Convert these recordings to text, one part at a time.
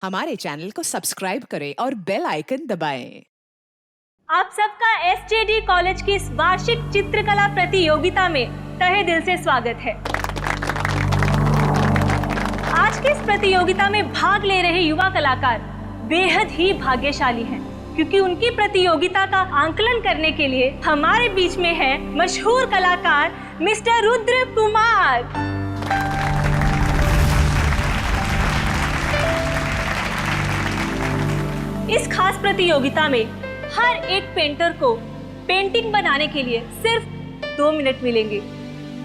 हमारे चैनल को सब्सक्राइब करें और बेल आइकन दबाएं। आप सबका एसजेडी कॉलेज की इस वार्षिक चित्रकला प्रतियोगिता में तहे दिल से स्वागत है। आज की इस प्रतियोगिता में भाग ले रहे युवा कलाकार बेहद ही भाग्यशाली हैं, क्योंकि उनकी प्रतियोगिता का आंकलन करने के लिए हमारे बीच में है मशहूर कलाकार मिस्टर रुद्र कुमार। इस खास प्रतियोगिता में हर एक पेंटर को पेंटिंग बनाने के लिए सिर्फ 2 मिनट मिलेंगे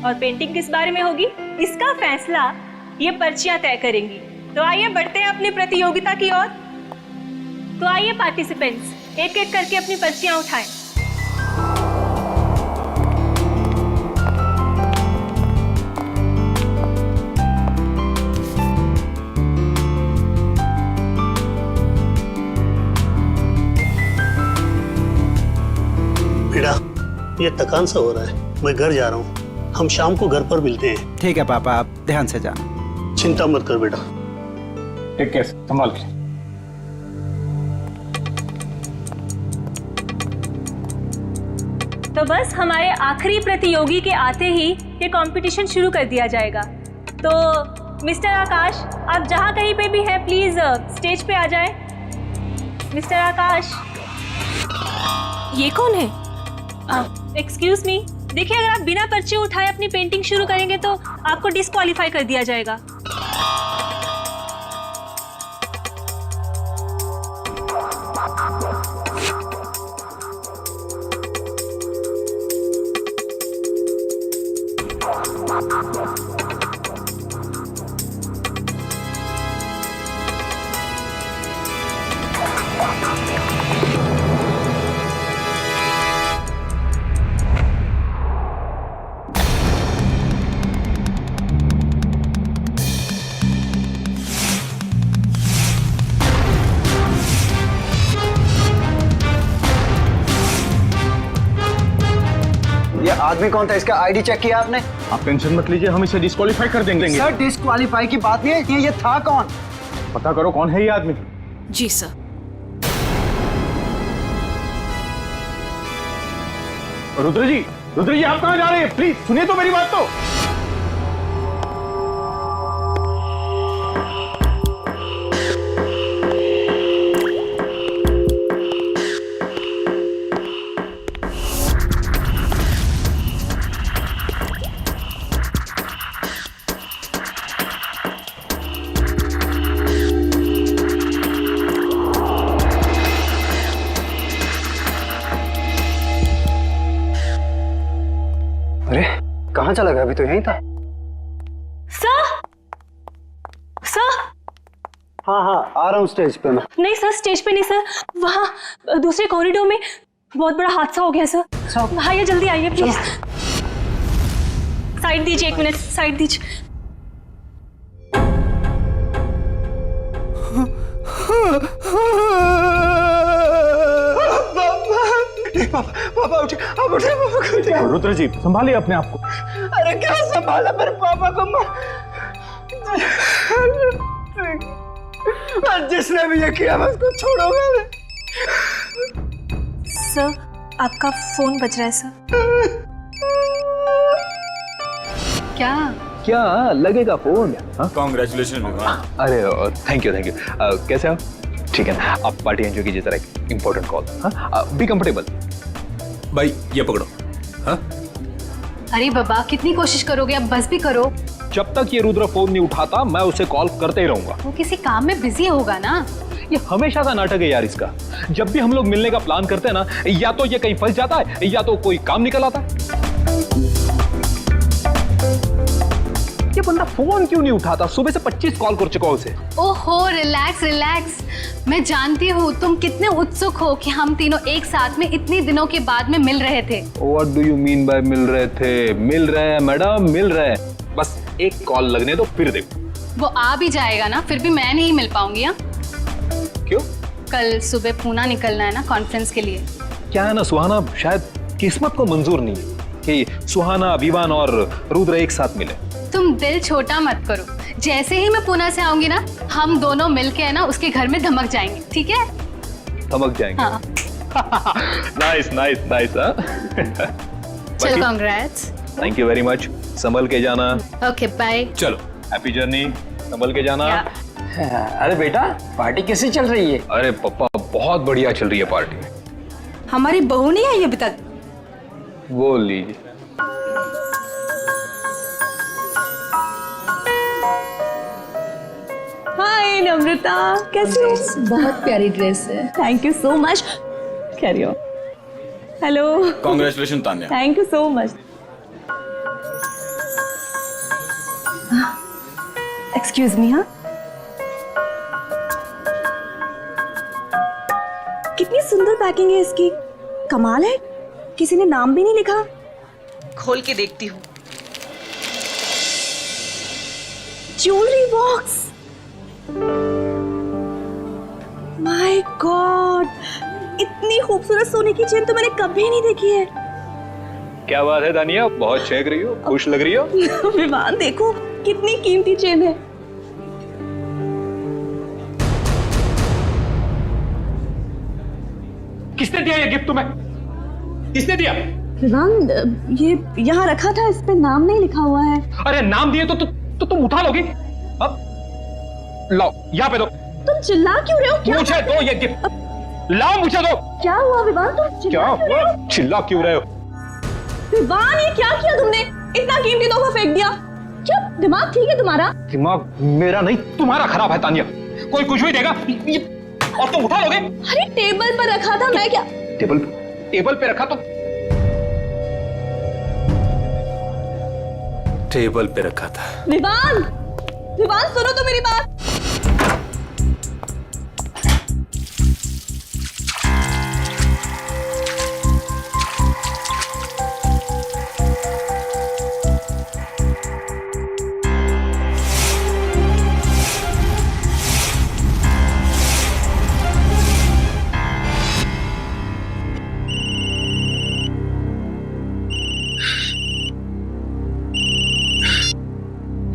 और पेंटिंग किस बारे में होगी इसका फैसला ये पर्चियां तय करेंगी। तो आइए बढ़ते हैं अपनी प्रतियोगिता की ओर। तो आइए पार्टिसिपेंट्स एक एक करके अपनी पर्चियां उठाएं। बेटा, ये थकान सा हो रहा है, मैं घर जा रहा हूँ। हम शाम को घर पर मिलते हैं। ठीक है पापा, आप ध्यान से जाना। चिंता मत कर बेटा। टेक केयर, संभाल के। तो बस हमारे आखिरी प्रतियोगी के आते ही ये कंपटीशन शुरू कर दिया जाएगा। तो मिस्टर आकाश, आप जहाँ कहीं पे भी हैं प्लीज स्टेज पे आ जाएं। मिस्टर आकाश। ये कौन है? एक्सक्यूज मी, देखिए अगर आप बिना पर्ची उठाए अपनी पेंटिंग शुरू करेंगे तो आपको डिस्क्वालीफाई कर दिया जाएगा। ये आदमी कौन था? इसका आईडी चेक किया आपने? आप टेंशन मत लीजिए, हम इसे डिस्क्वालीफाई कर देंगे। सर, डिस्क्वालीफाई की बात नहीं है, ये था कौन? पता करो कौन है ये आदमी। जी सर। रुद्र जी आप कहाँ जा रहे हैं? प्लीज सुनिए तो मेरी बात तो। अरे कहाँ चला गया? अभी तो यहीं था। सर हाँ, आ रहा हूँ स्टेज पे मैं। नहीं सर, स्टेज पे नहीं सर, वहाँ दूसरे कॉरिडोर में बहुत बड़ा हादसा हो गया सर। आइए जल्दी आइए प्लीज। साइड दीजिए, 1 मिनट साइड दीजिए। पापा उठे, आप उठे पापा। रुद्र जी संभालिए अपने आप को। अरे क्या संभाला मेरे पापा को? जिसने भी ये किया मैं उसको छोड़ूंगा नहीं। सर आपका फोन बज रहा है सर। क्या लगेगा फोन? कांग्रेचुलेशन। अरे थैंक यू कैसे हो? ठीक है, आप पार्टी एंजॉय कीजिए, जरा एक इंपॉर्टेंट कॉल। Be comfortable. भाई ये पकड़ो। हाँ? अरे बाबा, कितनी कोशिश करोगे? अब बस भी करो। जब तक ये रुद्र फोन नहीं उठाता मैं उसे कॉल करते ही रहूंगा। वो किसी काम में बिजी होगा ना। ये हमेशा का नाटक है यार इसका। जब भी हम लोग मिलने का प्लान करते हैं ना, या तो ये कहीं फंस जाता है या तो कोई काम निकल आता है। ये बंदा फोन क्यों नहीं उठाता? सुबह से 25 कॉल कर चुका उसे। ओहो, रिलैक्स। मैं जानती हूँ तुम कितने उत्सुक हो कि हम तीनों एक साथ में इतनी दिनों के बाद में मिल रहे थे। What do you mean by मिल रहे थे? मिल रहे हैं मैडम, मिल रहे हैं। बस एक कॉल लगने दो, फिर देखो। वो आ भी जाएगा ना, फिर भी मैं नहीं मिल पाऊंगी। हाँ, क्यों? कल सुबह पूना निकलना है ना कॉन्फ्रेंस के लिए। क्या है ना सुहाना, शायद किस्मत को मंजूर नहीं है कि सुहाना, विवान और रुद्र एक साथ मिले। तुम दिल छोटा मत करो, जैसे ही मैं पुणे से आऊंगी ना, हम दोनों मिलके है ना उसके घर में धमक जाएंगे, ठीक है? धमक जाएंगे। हाँ। Nice nice nice. चल, congrats. Thank you very much. संभल के जाना। Okay bye. चलो। Happy journey. संभल के जाना। अरे बेटा, पार्टी कैसी चल रही है? अरे पापा बहुत बढ़िया चल रही है पार्टी। हमारी बहू नहीं आई अभी तक। वो लीजिए। हाय नम्रता, कैसी हो? बहुत प्यारी ड्रेस है। Thank you so much. Carry on. Hello. Congratulation Tanya. Thank you so much. Excuse me. हाँ, कितनी सुंदर पैकिंग है इसकी। कमाल है, किसी ने नाम भी नहीं लिखा। खोल के देखती हूँ। Jewellery box. माय गॉड, इतनी खूबसूरत सोने की चेन तो मैंने कभी नहीं देखी है। क्या बात है दानिया, बहुत चहक रही हो, खुश लग रही हो। विवान देखो, कितनी कीमती चेन है। किसने दिया ये गिफ्ट तुम्हें? किसने दिया? विवान, ये यहाँ रखा था, इस पे नाम नहीं लिखा हुआ है। अरे नाम दिए तो तुम उठा लोगी। अब लाओ, यहाँ पे दो। तुम चिल्ला क्यों रहे हो? क्या मुझे दो ये गिफ्ट, लाओ मुझे दो। क्या हुआ विवान, तुम क्या चिल्ला क्यों रहे हो? हुआ? चिल्ला क्यों रहे हो? विवान, ये क्या किया तुमने? इतना कीमती तोहफा फेंक दिया। क्या दिमाग ठीक है तुम्हारा? दिमाग मेरा नहीं तुम्हारा खराब है तानिया। कोई कुछ भी देगा और तुम उठा लोगे। अरे टेबल पर रखा था, मैं क्या? टेबल पे रखा तो टेबल पे रखा था। विवान, विवान सुनो तो मेरी बात।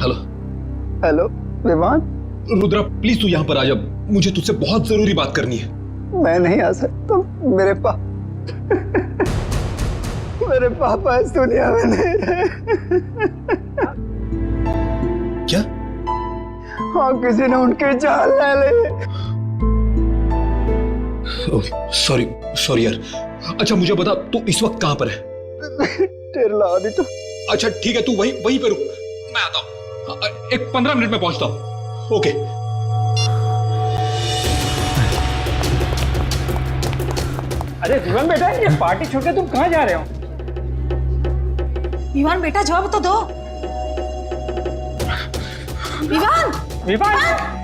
हेलो। हेलो विमान, रुद्रा प्लीज तू यहाँ पर आ जा, मुझे तुझसे बहुत जरूरी बात करनी है। मैं नहीं आ सकता। मेरे पापा इस दुनिया में नहीं रहे। क्या? हाँ, किसी ने उनकी जान ले ली। सॉरी सॉरी यार। अच्छा मुझे बता, तू इस वक्त कहाँ पर है? तो अच्छा ठीक है, तू वहीं पे रुक, मैं आता हूँ। एक 15 मिनट में पहुंचता हूँ। ओके। अरे विमान बेटा, ये पार्टी छोड़ के तुम कहाँ जा रहे हो? विवान बेटा जवाब तो दो। विवान, विमान,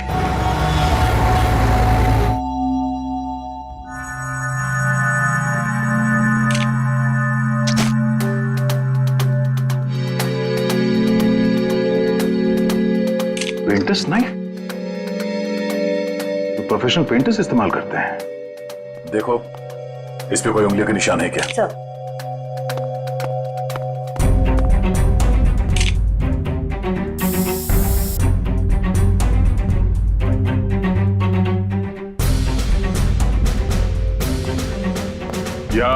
पेंटर्स नाइफ तो प्रोफेशनल पेंटर्स इस्तेमाल करते हैं। देखो, इस पे कोई उंगलियों के निशान है क्या? या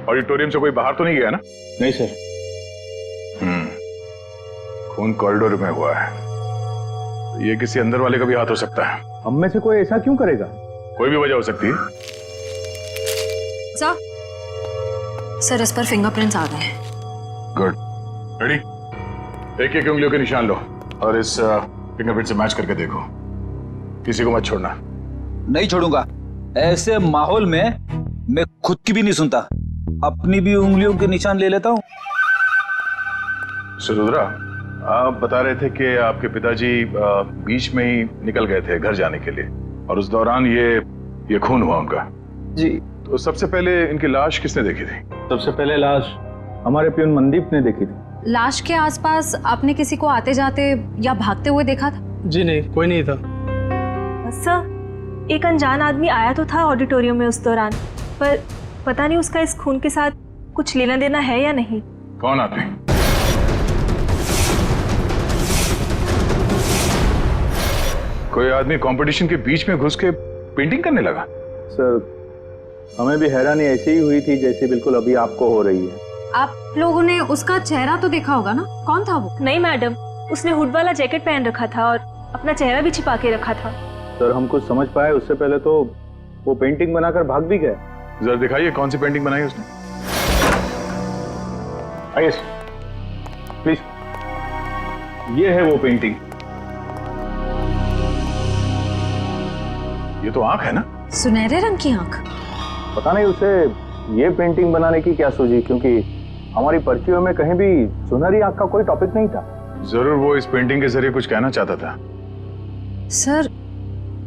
ऑडिटोरियम से कोई बाहर तो नहीं गया ना? नहीं सर। खून कॉरिडोर में हुआ है, ये किसी अंदर वाले का भी हाथ हो सकता है। हम में से कोई ऐसा क्यों करेगा? कोई भी वजह हो सकती है। सर इस पर फिंगरप्रिंट्स आ गए हैं। Good, ready? एक एक उंगलियों के निशान लो और इस फिंगरप्रिंट से मैच करके देखो। किसी को मत छोड़ना। नहीं छोड़ूंगा। ऐसे माहौल में मैं खुद की भी नहीं सुनता, अपनी भी उंगलियों के निशान ले लेता हूँ। रुद्रा, आप बता रहे थे कि आपके पिताजी बीच में ही निकल गए थे घर जाने के लिए और उस दौरान ये खून हुआ उनका। जी। तो सबसे पहले इनकी लाश किसने देखी थी? सबसे पहले लाश हमारे प्यून मनदीप ने देखी थी। लाश के आसपास आपने किसी को आते जाते या भागते हुए देखा था? जी नहीं, कोई नहीं था। सर, एक अनजान आदमी आया तो था ऑडिटोरियम में उस दौरान, पर पता नहीं उसका इस खून के साथ कुछ लेना देना है या नहीं। कौन आदमी? कोई आदमी कंपटीशन के बीच में घुस के पेंटिंग करने लगा? सर हमें भी हैरानी ऐसी ही हुई थी जैसे बिल्कुल अभी आपको हो रही है। आप लोगों ने उसका चेहरा तो देखा होगा ना, कौन था वो? नहीं मैडम, उसने हुड वाला जैकेट पहन रखा था और अपना चेहरा भी छिपा के रखा था। सर हम कुछ समझ पाए उससे पहले तो वो पेंटिंग बनाकर भाग भी गया। जरा दिखाइए कौन सी पेंटिंग बनाई उसने। आइए प्लीज, ये है वो पेंटिंग। ये तो आंख है ना? सुनहरे रंग की आंख। पता नहीं उसे ये पेंटिंग बनाने की क्या सूझी, क्योंकि हमारी पर्चियों में कहीं भी सुनहरी आंख का कोई टॉपिक नहीं था। जरूर वो इस पेंटिंग के जरिए कुछ कहना चाहता था। सर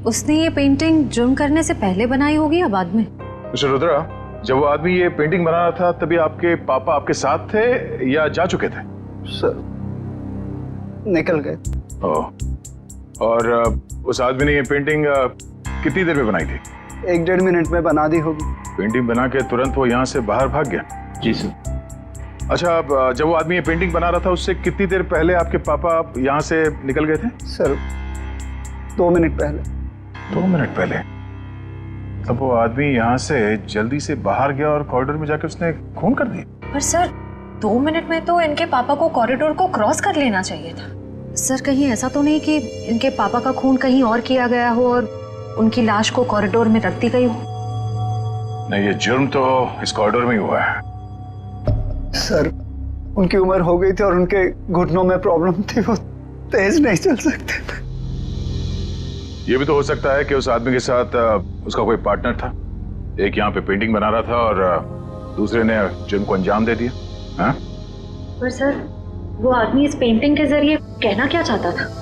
उसने ये पेंटिंग जुर्म करने से पहले बनाई होगी या बाद में? मिस्टर रुद्रा, जब वो आदमी ये पेंटिंग बना रहा था तभी आपके पापा आपके साथ थे या जा चुके थे? सर निकल गए। ओह, और उस आदमी ने ये पेंटिंग कितनी देर में बनाई थी? 1-1.5 मिनट में बना दी होगी। पेंटिंग बना के तुरंत वो यहाँ से बाहर भाग गया? जी सर। अच्छा, अब जब वो आदमी ये पेंटिंग बना रहा था उससे कितनी देर पहले आपके पापा यहाँ से निकल गए थे? सर 2 मिनट पहले। 2 मिनट पहले? तब वो आदमी यहाँ से जल्दी से बाहर गया और कॉरिडोर में जाके उसने खून कर दी। पर सर 2 मिनट में तो इनके पापा को कॉरिडोर को क्रॉस कर लेना चाहिए था। सर कहीं ऐसा तो नहीं कि इनके पापा का खून कहीं और किया गया हो और उनकी लाश को कॉरिडोर में रख दी गई हो? नहीं, ये जुर्म तो इस कॉरिडोर में ही हुआ है। सर उनकी उम्र हो गई थी और उनके घुटनों में प्रॉब्लम थी, वो तेज नहीं चल सकते थे। ये भी तो हो सकता है कि उस आदमी के साथ उसका कोई पार्टनर था। एक यहाँ पे पेंटिंग बना रहा था और दूसरे ने जुर्म को अंजाम दे दिया। हाँ? पर सर वो आदमी इस पेंटिंग के जरिए कहना क्या चाहता था?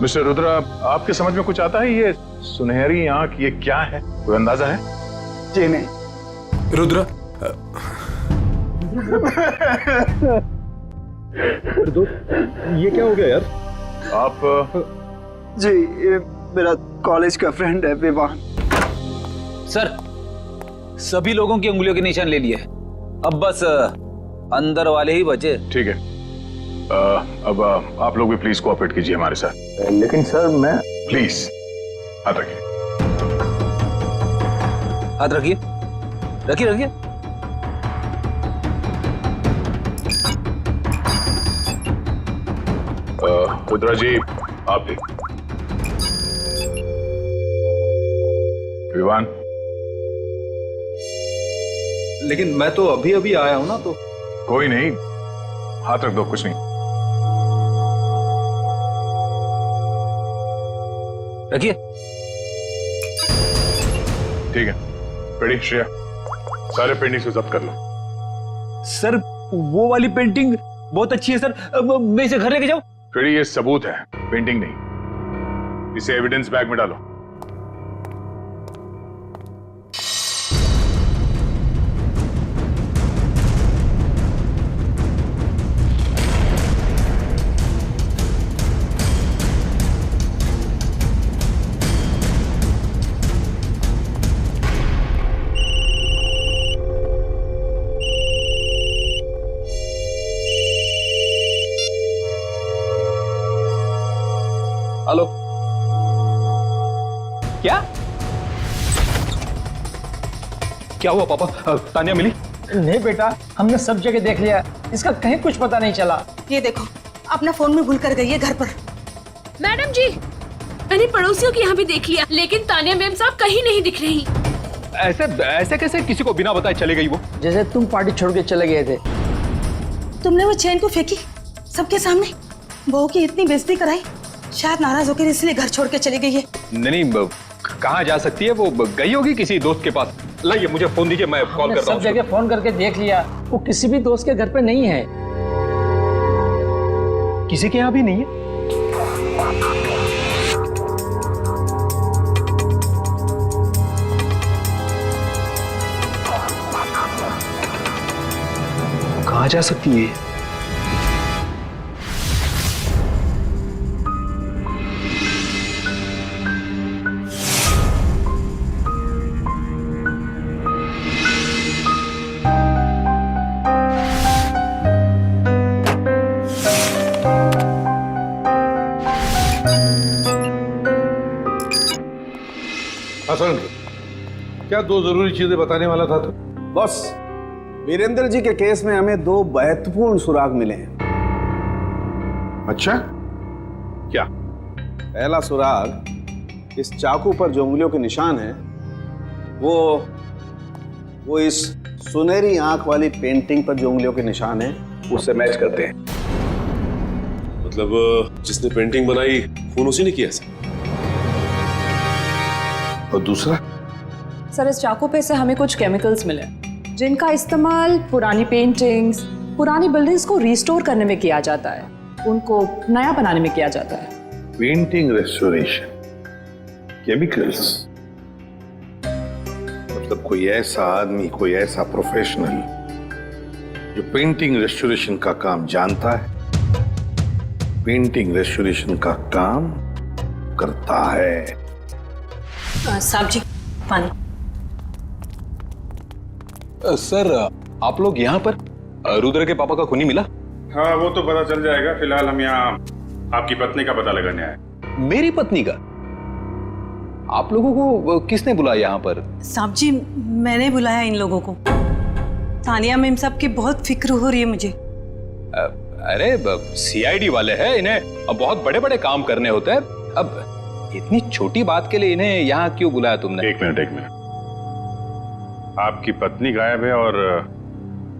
मिस्टर रुद्रा, आपके समझ में कुछ आता है? ये सुनहरी आंख ये क्या है, कोई अंदाजा है? जी नहीं। रुद्रा, ये क्या हो गया यार? आप जी ये मेरा कॉलेज का फ्रेंड है विवान। सर सभी लोगों की उंगलियों के निशान ले लिए, अब बस अंदर वाले ही बचे। ठीक है, अब आप लोग भी प्लीज कोऑपरेट कीजिए हमारे साथ। लेकिन सर मैं प्लीज हाथ रखिए। हाथ रखिए, रखिए रखिए। रुद्रा जी, आप भी। विवान, लेकिन मैं तो अभी अभी आया हूं ना, तो कोई नहीं, हाथ रख दो, कुछ नहीं। रखिए। ठीक है, रेडी श्रेया, सारे पेंटिंग्स को जब्त कर लो। सर वो वाली पेंटिंग बहुत अच्छी है सर, मैं इसे घर लेके जाऊं? रेडी, ये सबूत है, पेंटिंग नहीं। इसे एविडेंस बैग में डालो। हेलो, क्या क्या हुआ पापा? तानिया मिली? नहीं बेटा, हमने सब जगह देख लिया, इसका कहीं कुछ पता नहीं चला। ये देखो, अपना फोन में भूल कर गई है घर पर। मैडम जी, मैंने पड़ोसियों के यहाँ भी देख लिया, लेकिन तानिया मैम साहब कहीं नहीं दिख रही। ऐसे ऐसे कैसे किसी को बिना बताए चले गई वो? जैसे तुम पार्टी छोड़ के चले गए थे। तुमने वो चेन को फेंकी सबके सामने, बहू की इतनी बेइज्जती कराई, शायद नाराज होकर इसलिए घर छोड़ के चली गई है। नहीं, कहाँ जा सकती है वो? गई होगी किसी दोस्त के पास। लाइए मुझे फोन दीजिए, मैं कॉल करता हूँ। सब जगह फोन करके देख लिया, वो किसी भी दोस्त के घर पे नहीं है। किसी के यहाँ भी नहीं है? कहाँ जा सकती है? हसन, क्या दो जरूरी चीजें बताने वाला था तू? बॉस, वीरेंद्र जी के केस में हमें दो महत्वपूर्ण सुराग मिले हैं। अच्छा, क्या? पहला सुराग, इस चाकू पर जो उंगलियों के निशान है वो इस सुनहरी आंख वाली पेंटिंग पर जो उंगलियों के निशान है उससे मैच करते हैं। मतलब जिसने पेंटिंग बनाई खून उसी ने किया सर? और दूसरा? सर, इस चाकू पे से हमें कुछ केमिकल्स मिले जिनका इस्तेमाल पुरानी पेंटिंग्स, पुरानी बिल्डिंग्स को रिस्टोर करने में किया जाता है, उनको नया बनाने में किया जाता है। पेंटिंग रेस्टोरेशन, केमिकल्स, मतलब कोई ऐसा आदमी, कोई ऐसा प्रोफेशनल जो पेंटिंग रेस्टोरेशन का काम जानता है, पेंटिंग रेस्टोरेशन का काम करता है। साहब जी, पानी। सर, आप लोग यहाँ पर? रुद्र के पापा का खूनी मिला? हाँ, वो तो पता चल जाएगा। फिलहाल हम यहाँ आपकी पत्नी का पता लगाने आए। मेरी पत्नी का? आप लोगों को किसने बुलाया यहाँ पर? साहब जी, मैंने बुलाया इन लोगों को। तानिया मैम साहब की बहुत फिक्र हो रही है मुझे। अरे सीआईडी वाले हैं, इन्हें अब बहुत बड़े बड़े काम करने होते हैं। अब इतनी छोटी बात के लिए इन्हें यहाँ क्यों बुलाया तुमने? एक मिनट। आपकी पत्नी गायब है और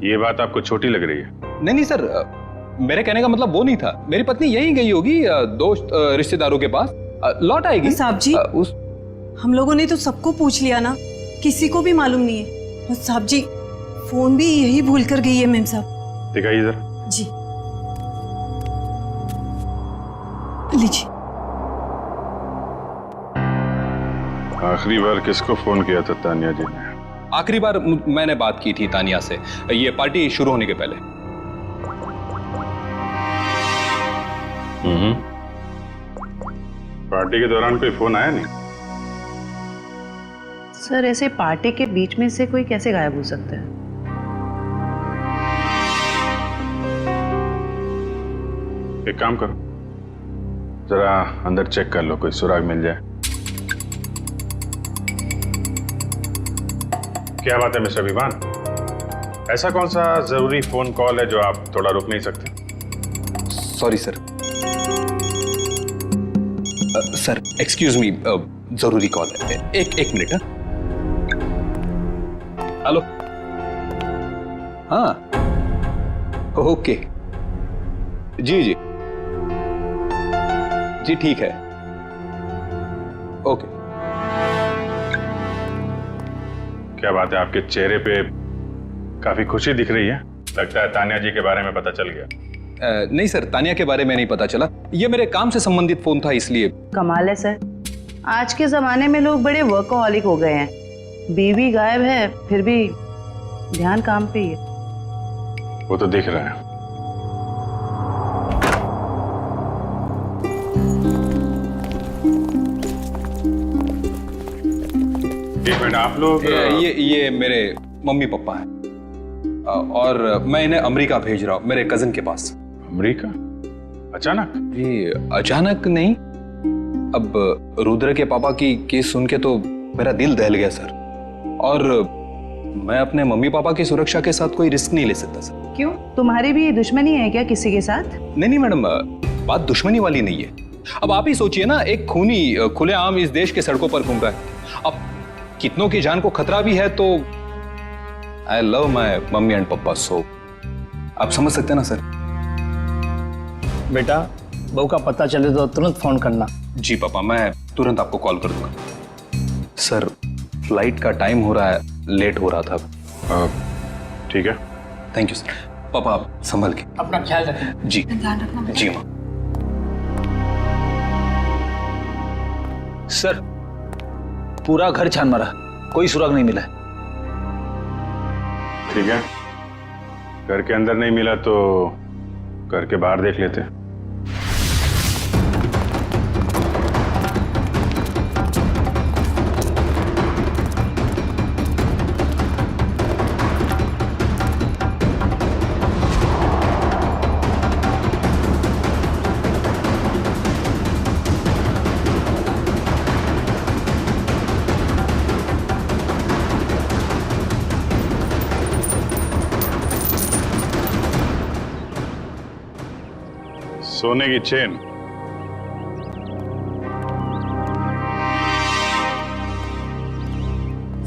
ये बात आपको छोटी लग रही है? नहीं सर, मेरे कहने का मतलब वो नहीं था। मेरी पत्नी यहीं गई होगी दोस्त रिश्तेदारों के पास, लौट आएगी। साहब जी, हम लोगों ने तो सबको पूछ लिया ना, किसी को भी मालूम नहीं है। और साहब जी, फोन भी यही भूल कर गई है मैम साहब। दिखाइए जरा। जी लीजिए। आखिरी बार किसको फोन किया था तानिया जी ने? आखिरी बार मैंने बात की थी तानिया से, ये पार्टी शुरू होने के पहले। पार्टी के दौरान कोई फोन आया नहीं? सर, ऐसे पार्टी के बीच में से कोई कैसे गायब हो सकता है? एक काम करो, जरा अंदर चेक कर लो, कोई सुराग मिल जाए। क्या बात है मिस्टर विवान, ऐसा कौन सा जरूरी फोन कॉल है जो आप थोड़ा रुक नहीं सकते? Sorry sir. Sir excuse me, जरूरी कॉल है। एक मिनट। हेलो। हाँ, ओके, जी ठीक है, ओके। क्या बात है, आपके चेहरे पे काफी खुशी दिख रही है। लगता है तानिया जी के बारे में पता चल गया। नहीं सर, तानिया के बारे में नहीं पता चला। ये मेरे काम से संबंधित फोन था, इसलिए। कमाल है सर, आज के जमाने में लोग बड़े वर्कोहॉलिक हो गए हैं। बीवी गायब है फिर भी ध्यान काम पे ही है। वो तो दिख रहा है। एक मिनट, आप लोग? ये मेरे मम्मी पापा हैं और मैं इन्हें अमेरिका भेज रहा हूँ, मेरे कजिन के पास। अमेरिका? अचानक? जी अचानक नहीं, अब रुद्र के पापा की केस सुन के तो मेरा दिल दहल गया सर, और मैं अपने मम्मी पापा की सुरक्षा के साथ कोई रिस्क नहीं ले सकता सर। क्यों, तुम्हारी भी दुश्मनी है क्या किसी के साथ? नहीं मैडम, बात दुश्मनी वाली नहीं है। अब आप ही सोचिए ना, एक खूनी खुलेआम इस देश के सड़कों पर घूम रहा है। अब कितनों की जान को खतरा भी है, तो I love my mummy and पापा, सो आप समझ सकते हैं ना सर। बेटा, बहू का पता चले तो तुरंत फोन करना। जी पापा, मैं तुरंत आपको कॉल कर दूंगा। सर फ्लाइट का टाइम हो रहा है, लेट हो रहा था। ठीक है, थैंक यू सर। पापा आप संभल के अपना ख्याल रखें। जी जी माँ। सर पूरा घर छान मारा, कोई सुराग नहीं मिला है। ठीक है, घर के अंदर नहीं मिला तो घर के बाहर देख लेते हैं। सोने की चेन।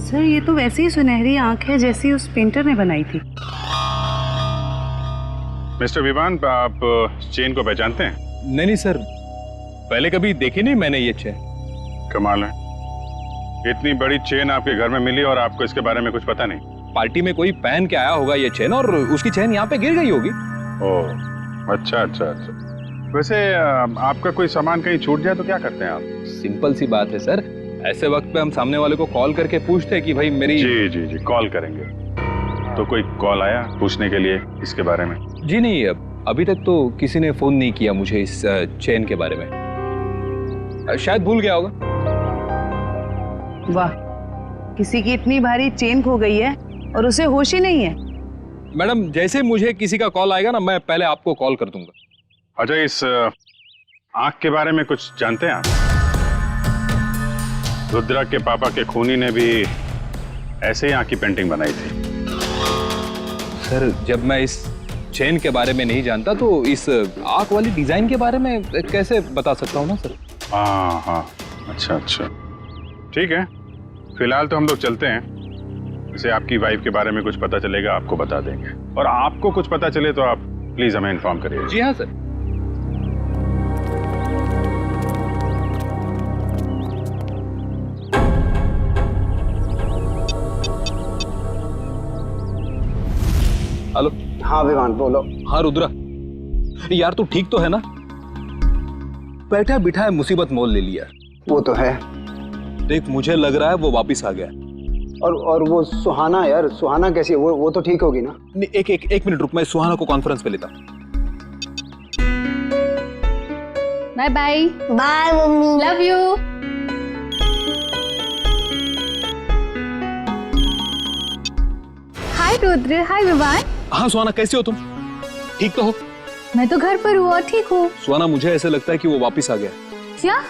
सर ये तो वैसी ही सुनहरी आंख है जैसी उस पेंटर ने बनाई थी। मिस्टर विवान, आप चेन को पहचानते हैं? नहीं नहीं सर, पहले कभी देखी नहीं मैंने ये चेन। कमाल है, इतनी बड़ी चेन आपके घर में मिली और आपको इसके बारे में कुछ पता नहीं? पार्टी में कोई पहन के आया होगा ये चेन और उसकी चेन यहाँ पे गिर गई होगी। ओह, अच्छा अच्छा अच्छा। वैसे आपका कोई सामान कहीं छूट जाए तो क्या करते हैं आप? सिंपल सी बात है सर, ऐसे वक्त पे हम सामने वाले को कॉल करके पूछते हैं कि भाई मेरी। जी जी जी, कॉल करेंगे। तो कोई कॉल आया पूछने के लिए इसके बारे में? जी नहीं, अभी तक तो किसी ने फोन नहीं किया मुझे इस चेन के बारे में, शायद भूल गया होगा। वाह, किसी की इतनी भारी चेन खो गई है और उसे होश ही नहीं है। मैडम, जैसे मुझे किसी का कॉल आएगा ना, मैं पहले आपको कॉल कर दूंगा। अच्छा, इस आंख के बारे में कुछ जानते हैं आप? रुद्रा के पापा के खूनी ने भी ऐसे ही आंख की पेंटिंग बनाई थी। सर, जब मैं इस चेन के बारे में नहीं जानता तो इस आंख वाली डिजाइन के बारे में कैसे बता सकता हूँ ना सर। हाँ हाँ, अच्छा अच्छा, ठीक है। फिलहाल तो हम लोग चलते हैं। जैसे आपकी वाइफ के बारे में कुछ पता चलेगा आपको बता देंगे, और आपको कुछ पता चले तो आप प्लीज हमें इन्फॉर्म करिए। जी हाँ सर। हेलो। हाँ विवान, बोलो। हाँ रुद्रा, यार तू ठीक तो है ना? बैठा बिठा मुसीबत मोल ले लिया। वो तो है। देख, मुझे लग रहा है वो वापिस आ गया। और वो सुहाना, यार सुहाना कैसी है? वो तो ठीक होगी ना? नहीं, एक मिनट रुक, मैं सुहाना को कॉन्फ्रेंस पे लेता। Bye bye. Bye mummy, love you. Hi Rudra, hi Vivaan. हाँ सुहाना, कैसे हो तुम? ठीक तो हो? मैं तो घर पर हूँ और ठीक हूँ। सुहाना, मुझे ऐसे लगता है कि वो वापिस आ गया। क्या?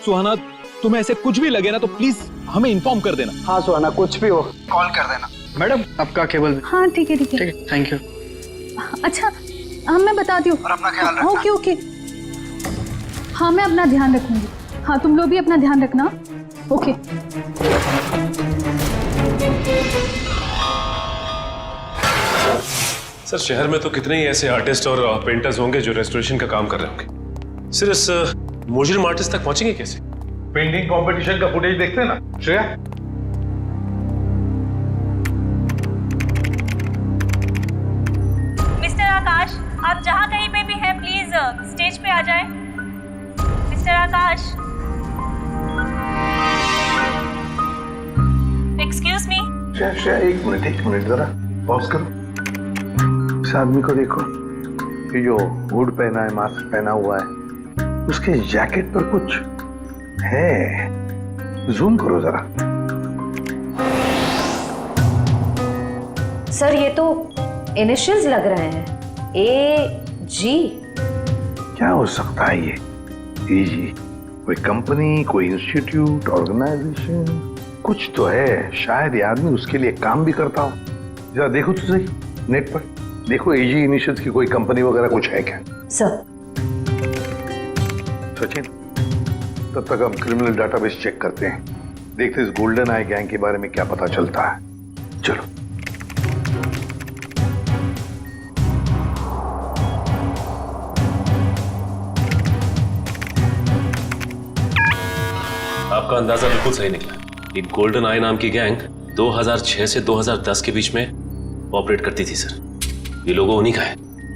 सुहाना, तुम्हें ऐसे कुछ भी लगे ना तो प्लीज हमें इन्फॉर्म कर देना। हाँ सुहाना, कुछ भी हो कॉल कर देना। मैडम, आपका केबल। हाँ ठीक है ठीक है। Thank you. अच्छा, हाँ मैं बताती हूँ। और अपना ख्याल रखना। Okay okay. हाँ मैं अपना ध्यान रखूंगी। हाँ तुम लोग भी अपना ध्यान रखना। ओके। सर, शहर में तो कितने ही ऐसे आर्टिस्ट और पेंटर्स होंगे जो रेस्टोरेशन का काम कर रहे होंगे। सिर्फ इस मुजरिम आर्टिस्ट तक पहुंचेंगे कैसे? पेंटिंग कंपटीशन का फुटेज देखते हैं ना श्रेया? मिस्टर आकाश, आप जहाँ कहीं पे भी हैं प्लीज स्टेज पे आ जाएं। मिस्टर आकाश, एक्सक्यूज मी। श्रेया, एक मिनट जरा पॉज करो। इस आदमी को देखो, ये जो हुड पहना है, मास्क पहना हुआ है, उसके जैकेट पर कुछ है। जूम करो जरा। सर, ये तो इनिशियल्स लग रहे हैं, AG। क्या हो सकता है ये? AG? कोई कंपनी, कोई इंस्टीट्यूट, ऑर्गेनाइजेशन, कुछ तो है। शायद ये आदमी उसके लिए काम भी करता हो। जरा देखो तो सही नेट पर, देखो AG इनिशियल्स की कोई कंपनी वगैरह कुछ है क्या? सर। सचिन, तब तक हम क्रिमिनल डाटाबेस चेक करते हैं, देखते इस गोल्डन आई गैंग के बारे में क्या पता चलता है। चलो। आपका अंदाजा बिल्कुल सही निकला। ये गोल्डन आई नाम की गैंग 2006 से 2010 के बीच में ऑपरेट करती थी सर। ये लोगों उन्हीं का है।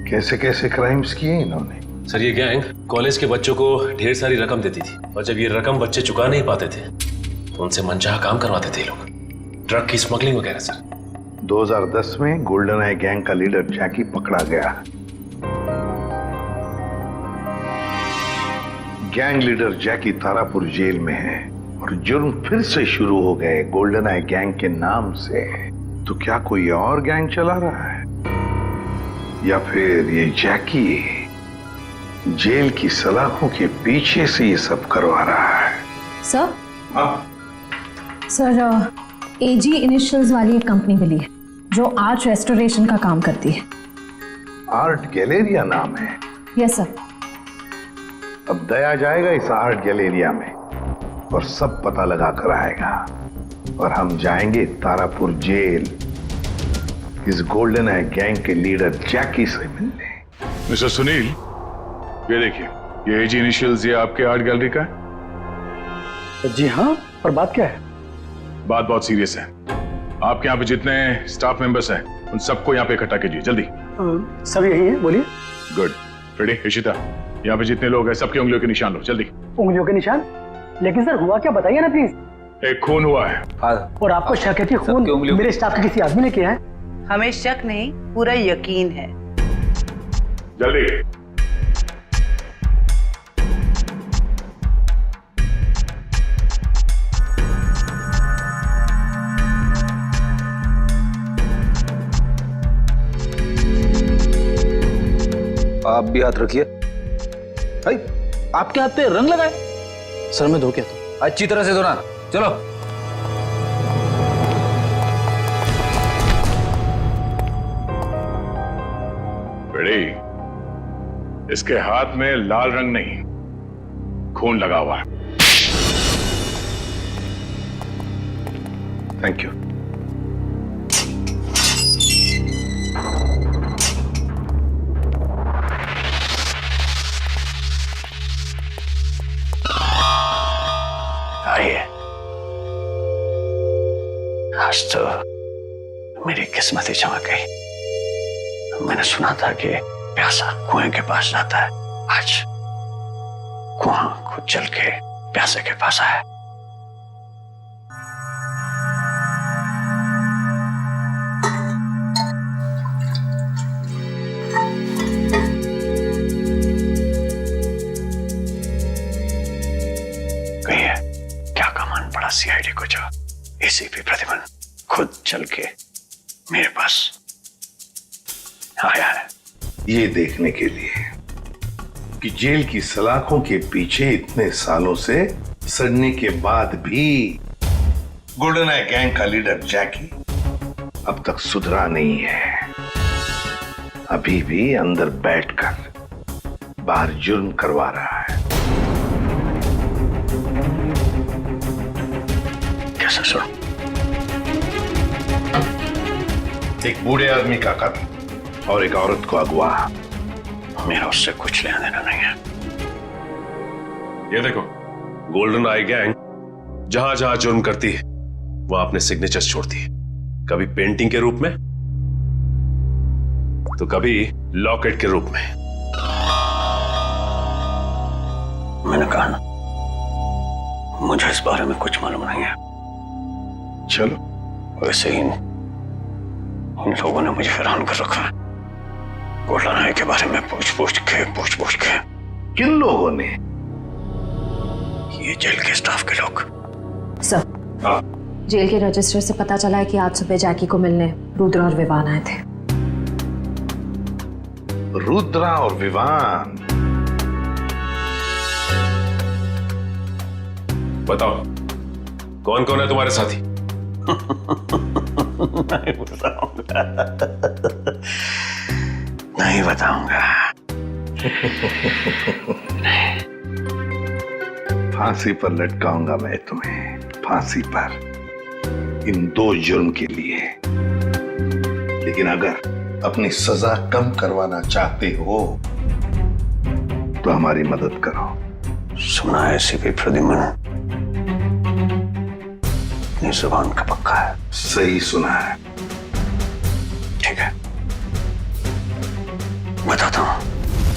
कैसे कैसे क्राइम्स किए इन्होंने? सर, ये गैंग कॉलेज के बच्चों को ढेर सारी रकम देती थी, और जब ये रकम बच्चे चुका नहीं पाते थे तो उनसे मनचाहा काम करवाते थे लोग, ड्रग की स्मगलिंग वगैरह सर। 2010 में गोल्डन आई गैंग का लीडर जैकी पकड़ा गया। गैंग लीडर जैकी तारापुर जेल में है और जुर्म फिर से शुरू हो गए गोल्डन आई गैंग के नाम से। तो क्या कोई और गैंग चला रहा है, या फिर ये जैकी जेल की सलाखों के पीछे से ये सब करवा रहा है? सर। हाँ सर, AG इनिशियल्स वाली एक कंपनी मिली है जो आर्ट रेस्टोरेशन का काम करती है। आर्ट गैलेरिया नाम है? Yes sir. अब दया जाएगा इस आर्ट गैलेरिया में और सब पता लगा कर आएगा और हम जाएंगे तारापुर जेल इस गोल्डन आई गैंग के लीडर जैकी से मिलने। मिस्टर सुनील, ये देखिए, ये एजी इनिशियल्स ये आपके आर्ट गैलरी का है। जी हाँ, पर बात क्या है? बात बहुत सीरियस है। आपके यहाँ पे जितने स्टाफ मेंबर्स हैं उन सबको यहाँ पे इकट्ठा कीजिए जल्दी। सब यही है, बोलिए। गुड। रेडी? इशिता, यहाँ पे जितने लोग हैं सबकी उंगलियों के निशान लो जल्दी। उंगलियों के निशान? लेकिन सर हुआ क्या, बताइए ना प्लीज। एक खून हुआ है। और आपको शक है कि खून मेरे स्टाफ के किसी आदमी ने किया है? हमें शक नहीं, पूरा यकीन है। जल्दी। आप भी हाथ रखिए। भाई, आपके हाथ पे रंग लगाए? सर मैं धो के आता हूं। अच्छी तरह से धोना। चलो। बेड़ी, इसके हाथ में लाल रंग नहीं, खून लगा हुआ है। Thank you. आइए, आज तो मेरी किस्मत ही चमक गई। मैंने सुना था कि प्यासा कुएं के पास जाता है, आज कुआं खुद चल के प्यासे के पास आया। कहिए, क्या कमान पड़ा सीआईडी को जो एसीपी प्रतिमन खुद चल के मेरे पास आया है? ये देखने के लिए कि जेल की सलाखों के पीछे इतने सालों से सड़ने के बाद भी गोल्डन आई गैंग का लीडर जैकी अब तक सुधरा नहीं है। अभी भी अंदर बैठकर बाहर जुर्म करवा रहा है। कैसा सुनो? एक बूढ़े आदमी का कत्ल और एक औरत को अगवा। मेरा उससे कुछ लेना देना नहीं है। ये देखो, गोल्डन आई गैंग जहां जहां जुर्म करती है वहां अपने सिग्नेचर्स छोड़ती है, कभी पेंटिंग के रूप में तो कभी लॉकेट के रूप में। मैंने कहा ना, मुझे इस बारे में कुछ मालूम नहीं है। चलो। वैसे ही इन लोगों ने मुझे हैरान कर रखा है। गोल्डन आई के बारे में पूछ पूछ के। किन लोगों ने? ये जेल के स्टाफ के लोग। सर, जेल के रजिस्टर से पता चला है कि आज सुबह जैकी को मिलने रुद्रा और विवान आए थे। रुद्रा और विवान? बताओ, कौन कौन है तुम्हारे साथी? नहीं बताऊंगा। फांसी पर लटकाऊंगा मैं तुम्हें, फांसी पर, इन 2 जुर्म के लिए। लेकिन अगर अपनी सजा कम करवाना चाहते हो तो हमारी मदद करो। सुना है एसीपी प्रद्युमन अपनी जुबान का पक्का है। सही सुना है। ठीक है, बताता हूँ।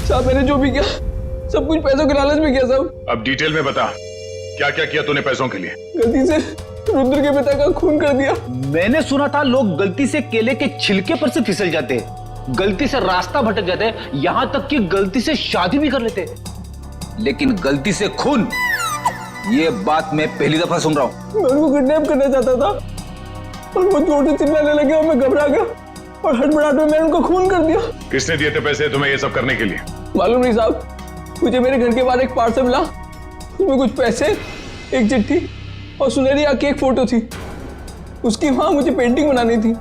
साहब, मैंने जो भी किया सब कुछ पैसों के लालच में किया साहब। अब डिटेल में बता, क्या क्या किया तूने पैसों के लिए? गलती से रुद्र के पिता का खून कर दिया। मैंने सुना था लोग गलती से केले के छिलके पर से फिसल जाते, गलती से रास्ता भटक जाते, यहां तक कि गलती से शादी भी कर लेते, लेकिन गलती से खून, ये बात मैं पहली दफा सुन रहा हूं। मैं उनको किडनैप करना चाहता था और वो जोर चिल्लाने लगे और मैं घबरा गया और हड़बड़ाहट में मैंने उनको खून कर दिया। किसने दिए थे पैसे तुम्हें ये सब करने के लिए? मालूम नहीं साहब, मुझे मेरे घर के बाहर एक पार्सल मिला, उसमें कुछ पैसे, एक चिट्ठी और सुनहरी आंख की एक फोटो थी। उसकी वहां मुझे पेंटिंग बनानी थी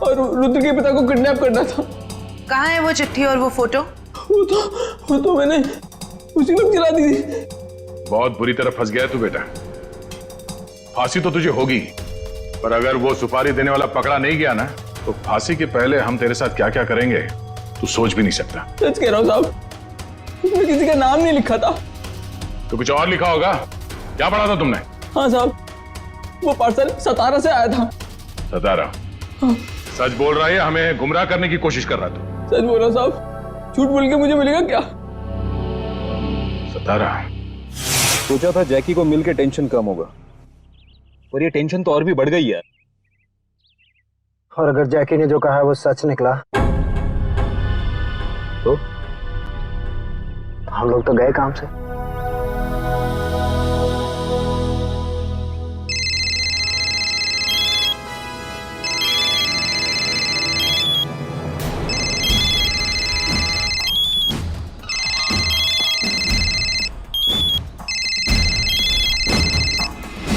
और रुद्र के पिता को किडनैप करना था। कहाँ है वो चिट्ठी और वो फोटो? वो तो मैंने उसी वक्त जला दी थी। बहुत बुरी तरह फंस गया है तू बेटा। फांसी तो तुझे होगी, पर अगर वो सुपारी देने वाला पकड़ा नहीं गया ना, तो फांसी के पहले हम तेरे साथ क्या क्या करेंगे तू सोच भी नहीं सकता। सच कह रहा हूँ साहब, उसमें किसी का नाम नहीं लिखा था। तो कुछ और लिखा होगा। क्या पढ़ा था तुमने? हाँ साहब, वो पार्सल सतारा से आया था। सतारा? हाँ। सच बोल रहा है, हमें गुमराह करने की कोशिश कर रहा तू? सच बोल रहा साहब, झूठ बोल के मुझे मिलेगा क्या? सतारा? सोचा था जैकी को मिलके टेंशन कम होगा, और ये टेंशन तो और भी बढ़ गई है। और अगर जैकी ने जो कहा है वो सच निकला तो हम लोग तो गए काम से।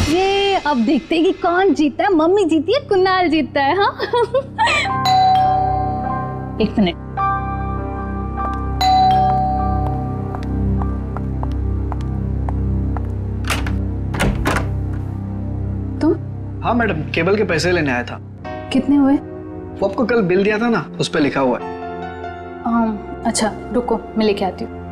ये अब देखते हैं कि कौन जीता है, मम्मी जीती है कुणाल जीतता है। हाँ एक मिनट। तुम? हाँ मैडम, केबल के पैसे लेने आया था। कितने हुए? वो आपको कल बिल दिया था ना, उस पर लिखा हुआ है। अच्छा रुको, मैं लेके आती हूँ।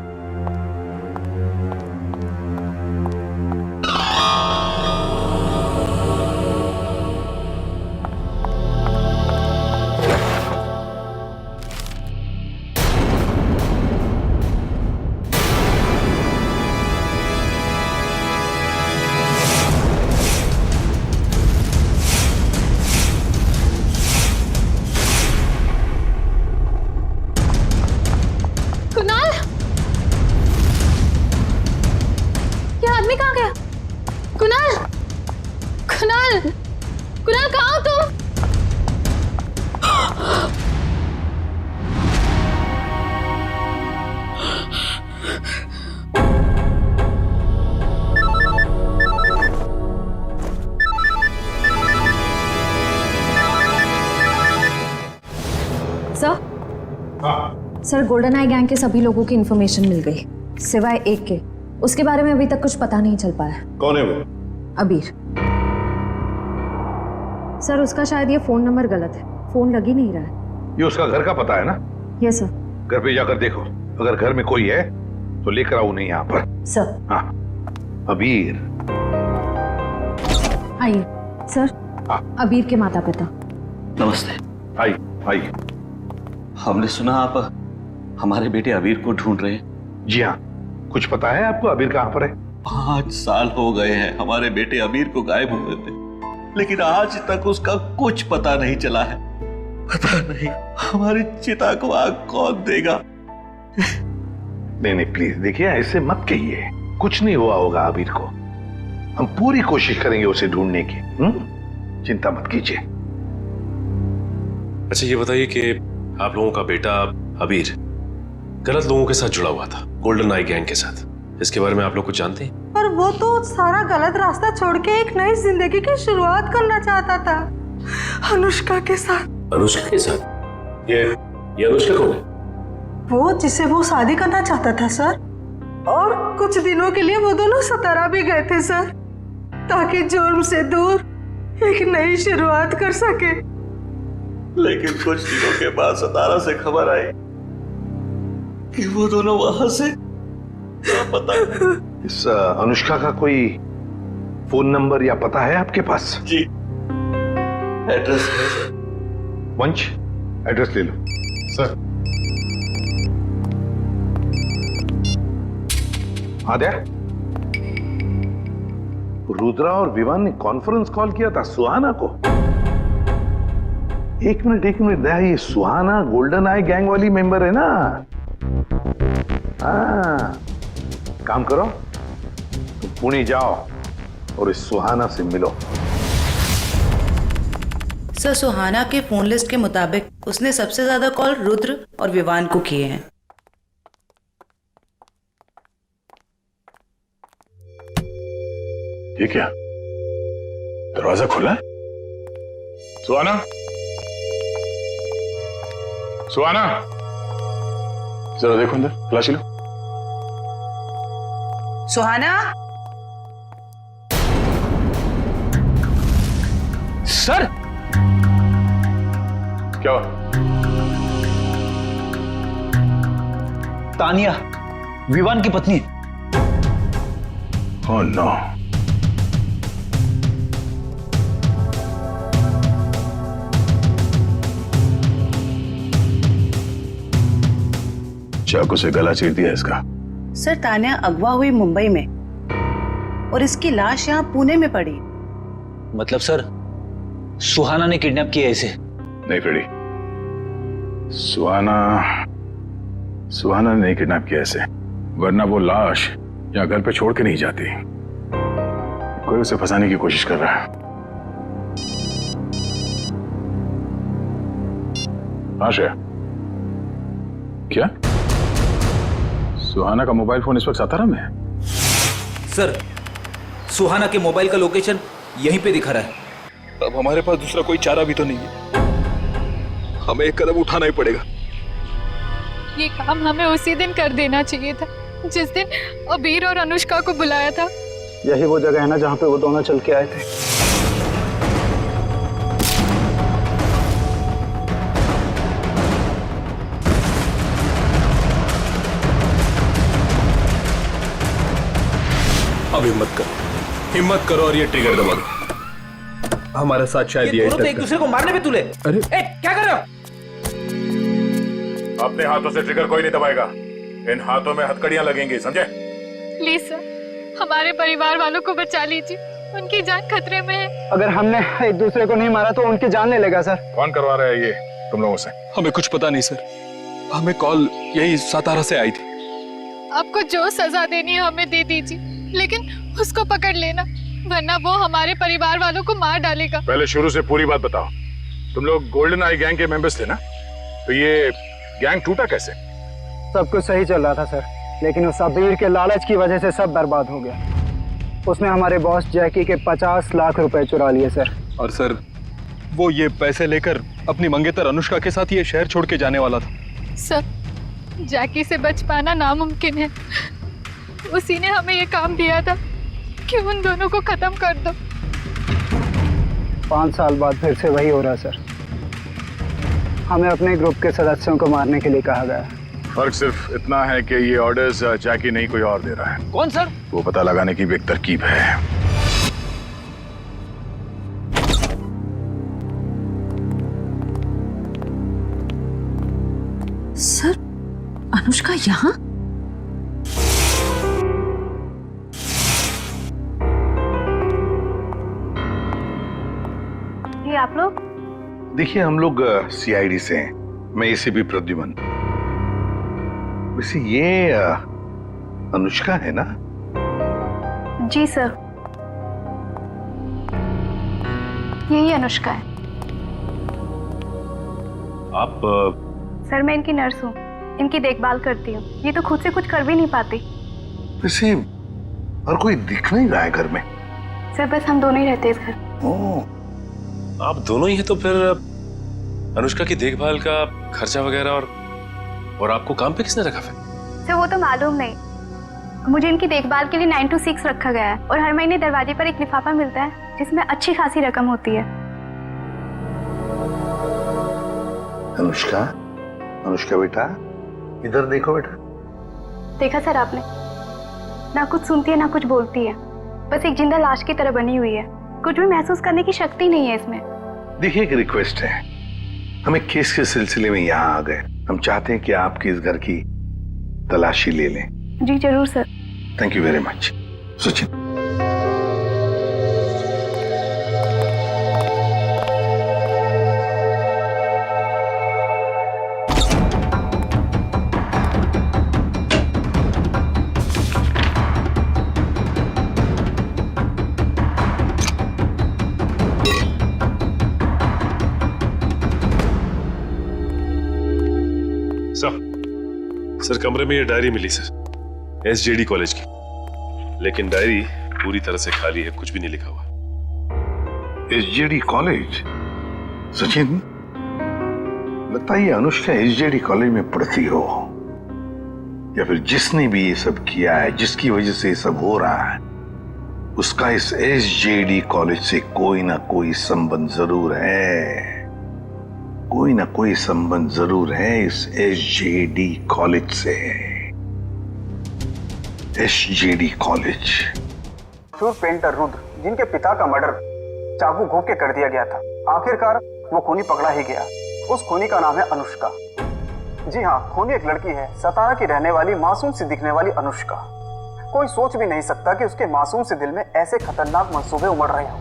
कुणाल कहाँ हो तुम? सर गोल्डन आई गैंग के सभी लोगों की इंफॉर्मेशन मिल गई, सिवाय एक के। उसके बारे में अभी तक कुछ पता नहीं चल पाया। कौन है वो? अबीर। सर उसका शायद ये फोन नंबर गलत है, फोन लग ही नहीं रहा है। ये उसका घर का पता है ना? Yes sir. घर पे जाकर देखो, अगर घर में कोई है तो लेकर आओ उन्हें यहाँ पर। सर। हाँ अबीर। आइए सर। हाँ। अबीर के माता पिता। नमस्ते। आइए आइए। हमने सुना आप हमारे बेटे अबीर को ढूंढ रहे हैं। जी हाँ, कुछ पता है आपको अबीर कहाँ पर है? 5 साल हो गए हैं हमारे बेटे अबीर को गायब हुए थे, लेकिन आज तक उसका कुछ पता नहीं चला है। पता नहीं हमारी चिता को आग कौन देगा। नहीं नहीं प्लीज देखिए, ऐसे मत कहिए, कुछ नहीं हुआ होगा अबीर को। हम पूरी कोशिश करेंगे उसे ढूंढने की। चिंता मत कीजिए। अच्छा ये बताइए कि आप लोगों का बेटा अबीर गलत लोगों के साथ जुड़ा हुआ था, गोल्डन आई गैंग के साथ, इसके बारे में आप लोग कुछ जानते हैं? पर वो तो सारा गलत रास्ता छोड़ के एक नई जिंदगी की शुरुआत करना चाहता था अनुष्का के साथ। अनुष्का के साथ? ये अनुष्का कौन है? वो जिसे वो शादी करना चाहता था सर, और कुछ दिनों के लिए वो दोनों सतारा भी गए थे सर, ताकि जुर्म से दूर एक नई शुरुआत कर सके। लेकिन कुछ दिनों के बाद सतारा से खबर आई कि वो दोनों वहां से पता। इस अनुष्का का कोई फोन नंबर या पता है आपके पास? जी एड्रेस है सर। वंश एड्रेस ले लो। सर। आद्या, रुद्रा और विवान ने कॉन्फ्रेंस कॉल किया था सुहाना को। एक मिनट दया, ये सुहाना गोल्डन आई गैंग वाली मेंबर है ना? हाँ, काम करो, तुम पुणे जाओ और इस सुहाना से मिलो। सर सुहाना के फोन लिस्ट के मुताबिक उसने सबसे ज्यादा कॉल रुद्र और विवान को किए हैं। ये क्या, दरवाजा खुला है? सुहाना, सुहाना, जरा देखो अंदर, फ्लैश लो। सुहाना। सर क्या? तानिया विवान की पत्नी। Oh no. चाकू से गला चीर दिया इसका। सर तान्या अगवा हुई मुंबई में और इसकी लाश यहाँ पुणे में पड़ी। मतलब सर सुहाना ने किडनैप किया इसे? नहीं फ्रेडी, सुहाना ने नहीं किडनैप किया इसे, वरना वो लाश यहाँ घर पे छोड़ के नहीं जाती। कोई उसे फंसाने की कोशिश कर रहा है। आशा, क्या सुहाना का मोबाइल फोन इस वक्त सातारा में है? सर सुहाना के मोबाइल का लोकेशन यहीं पे दिखा रहा है। अब हमारे पास दूसरा कोई चारा भी तो नहीं है, हमें एक कदम उठाना ही पड़ेगा। ये काम हमें उसी दिन कर देना चाहिए था जिस दिन अबीर और अनुष्का को बुलाया था। यही वो जगह है ना जहाँ पे वो दोनों चल के आए थे। अब हिम्मत करो और ये ट्रिगर दबा दो। हमारे साथ शायद ये तो एक दूसरे को मारने पे तुले। अरे क्या कर रहे हो? अपने हाथों से ट्रिगर कोई नहीं दबाएगा, इन हाथों में हथकड़ियां लगेंगी, समझे? प्लीज सर हमारे परिवार वालों को बचा लीजिए, उनकी जान खतरे में है। अगर हमने एक दूसरे को नहीं मारा तो उनकी जान ले लेगा सर। कौन करवा रहा है ये तुम लोगों से? हमें कुछ पता नहीं सर, हमें कॉल यही सातारा से आई थी। आपको जो सजा देनी है हमें दे दीजिए, लेकिन उसको पकड़ लेना, वरना वो हमारे परिवार वालों को मार डालेगा। पहले शुरू से पूरी बात बताओ। तुम लोग गोल्डन आई गैंग के मेंबर्स थे ना? तो ये गैंग टूटा कैसे? सब कुछ सही चल रहा था सर, लेकिन उस अबीर के लालच की वजह से सब बर्बाद हो गया। उसने हमारे बॉस जैकी के 50 लाख रुपए चुरा लिए सर। और सर वो ये पैसे लेकर अपनी मंगेतर अनुष्का के साथ ये शहर छोड़ के जाने वाला था। सर जैकी से बच पाना नामुमकिन है, उसी ने हमें ये काम दिया था कि उन दोनों को खत्म कर दो। 5 साल बाद फिर से वही हो रहा सर। हमें अपने ग्रुप के सदस्यों को मारने के लिए कहा गया। फर्क सिर्फ इतना है कि ये ऑर्डर्स जैकी नहीं कोई और दे रहा है। कौन सर? वो पता लगाने की भी एक तरकीब है। सर अनुष्का यहाँ? ये आप लोग? देखिए हम लोग सीआईडी से हैं, मैं एसीपी प्रद्युमन। वैसे ये अनुष्का है ना? जी सर, यही अनुष्का है। आप सर मैं इनकी नर्स हूँ, इनकी देखभाल करती हूँ। ये तो खुद से कुछ कर भी नहीं पाती। वैसे और कोई दिख नहीं रहा है घर में? सर बस हम दोनों ही रहते हैं घर। ओह, आप दोनों ही हैं, तो फिर अनुष्का की देखभाल का खर्चा वगैरह और आपको काम पे किसने रखा फिर? सर वो तो मालूम नहीं, मुझे इनकी देखभाल के लिए 9 to 6 रखा गया है और हर महीने दरवाजे पर एक लिफाफा मिलता है जिसमें अच्छी खासी रकम होती है। अनुष्का, अनुष्का बेटा इधर देखो बेटा। देखा सर आपने, ना कुछ सुनती है ना कुछ बोलती है, बस एक जिंदा लाश की तरह बनी हुई है। कुछ भी महसूस करने की शक्ति नहीं है इसमें। देखिए एक रिक्वेस्ट है, हम एक केस के सिलसिले में यहाँ आ गए। हम चाहते हैं कि आपके इस घर की तलाशी ले लें। जी जरूर sir. Thank you very much. Sachin, sir कमरे में ये डायरी मिली सर, एसजेडी कॉलेज की, लेकिन डायरी पूरी तरह से खाली है, कुछ भी नहीं लिखा हुआ। SJD college? सचिन, लगता है ये अनुष्का एसजेडी कॉलेज में पढ़ती हो। या फिर जिसने भी ये सब किया है, जिसकी वजह से ये सब हो रहा है, उसका इस एसजेडी कॉलेज से कोई ना कोई संबंध जरूर है। कोई ना कोई संबंध जरूर है इस एसजेडी कॉलेज से। SJD college. पेंटर रुद्र, जिनके पिता का मर्डर चाकू घोंप के कर दिया गया था, आखिरकार वो खूनी पकड़ा ही गया। उस खूनी का नाम है अनुष्का। जी हाँ, खूनी एक लड़की है, सतारा की रहने वाली मासूम सी दिखने वाली अनुष्का। कोई सोच भी नहीं सकता कि उसके मासूम से दिल में ऐसे खतरनाक मंसूबे उमड़ रहे हों।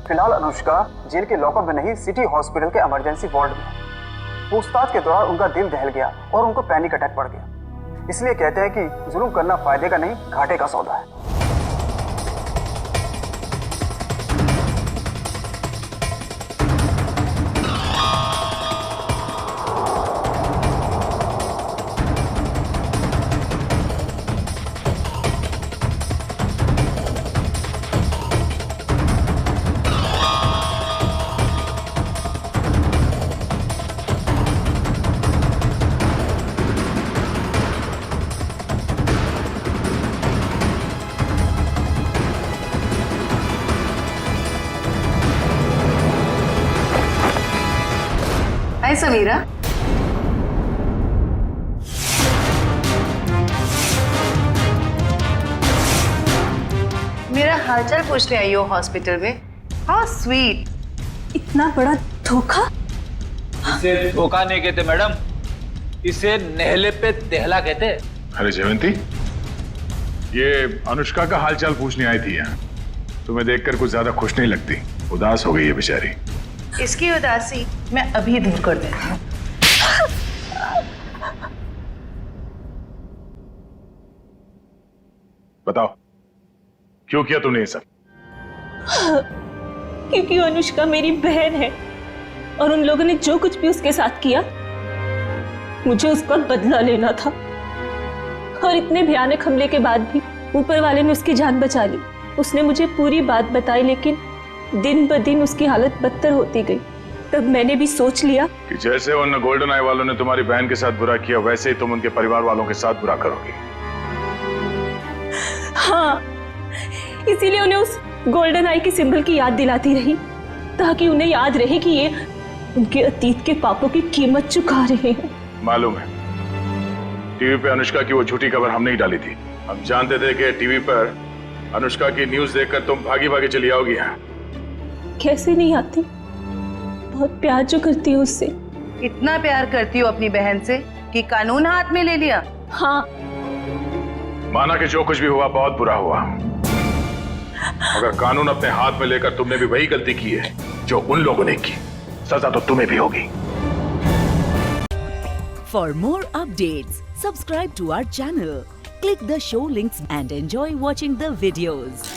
फिलहाल अनुष्का जेल के लॉकअप में नहीं, सिटी हॉस्पिटल के इमरजेंसी वार्ड में। पूछताछ के दौरान उनका दिल दहल गया और उनको पैनिक अटैक पड़ गया। इसलिए कहते हैं कि जुल्म करना फायदे का नहीं, घाटे का सौदा है। हाय समीरा। मेरा हालचाल पूछने आई हो हॉस्पिटल में? How sweet. इतना बड़ा धोखा। इसे धोखा नहीं कहते मैडम, इसे नहले पे दहला कहते। अरे जयवंती, ये अनुष्का का हालचाल पूछने आई थी यहाँ। तुम्हें देखकर कुछ ज्यादा खुश नहीं लगती, उदास हो गई है बेचारी। इसकी उदासी मैं अभी दूर कर देती हूँ। बताओ, क्यों किया तुमने ये सब? क्योंकि अनुष्का मेरी बहन है और उन लोगों ने जो कुछ भी उसके साथ किया, मुझे उसका बदला लेना था। और इतने भयानक हमले के बाद भी ऊपर वाले ने उसकी जान बचा ली। उसने मुझे पूरी बात बताई, लेकिन दिन ब दिन उसकी हालत बदतर होती गई। तब मैंने भी सोच लिया कि जैसे उन गोल्डन आई वालों ने तुम्हारी बहन के साथ बुरा किया, वैसे ही तुम उनके परिवार वालों के साथ बुरा करोगी। हाँ, इसीलिए उन्हें उस गोल्डन आई के सिंबल की याद दिलाती रही, ताकि उन्हें याद रहे कि ये उनके अतीत के पापों की कीमत चुका रहे हैं। मालूम है, टीवी पे अनुष्का की वो झूठी खबर हमने ही डाली थी। हम जानते थे कि टीवी पर अनुष्का की न्यूज देखकर तुम भागी भागी चली आओगी यहाँ। कैसे नहीं आती, बहुत प्यार जो करती हूँ उससे। इतना प्यार करती हो अपनी बहन से कि कानून हाथ में ले लिया? हाँ। माना कि जो कुछ भी हुआ बहुत बुरा हुआ, अगर कानून अपने हाथ में लेकर तुमने भी वही गलती की है जो उन लोगों ने की, सजा तो तुम्हें भी होगी। For more updates, subscribe to our channel, click the show links and enjoy watching the videos.